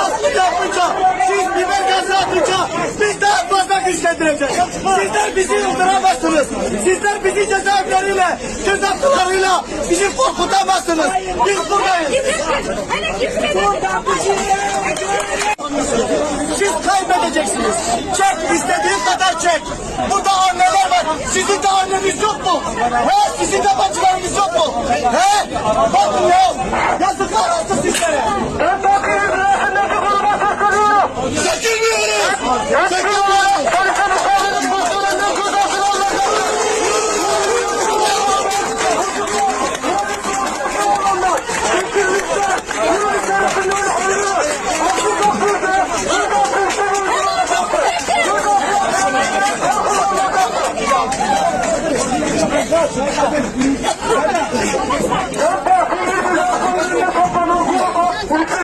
baskı yapınca, siz biber gazı atınca biz daha fazla güçlendireceğiz. Sizler bizi yıldıramazsınız. Sizler bizi cezaevleriyle, gözaltılarıyla bizi korkutamazsınız. Biz buradayız. Siz kaybedeceksiniz. Çek, istediğin kadar çek. Burada anneler var. Sizin de anneniz yok mu? He? Sizin de bacılarınız yok mu? He? Bakın ya. Yazıklar olsun sizlere.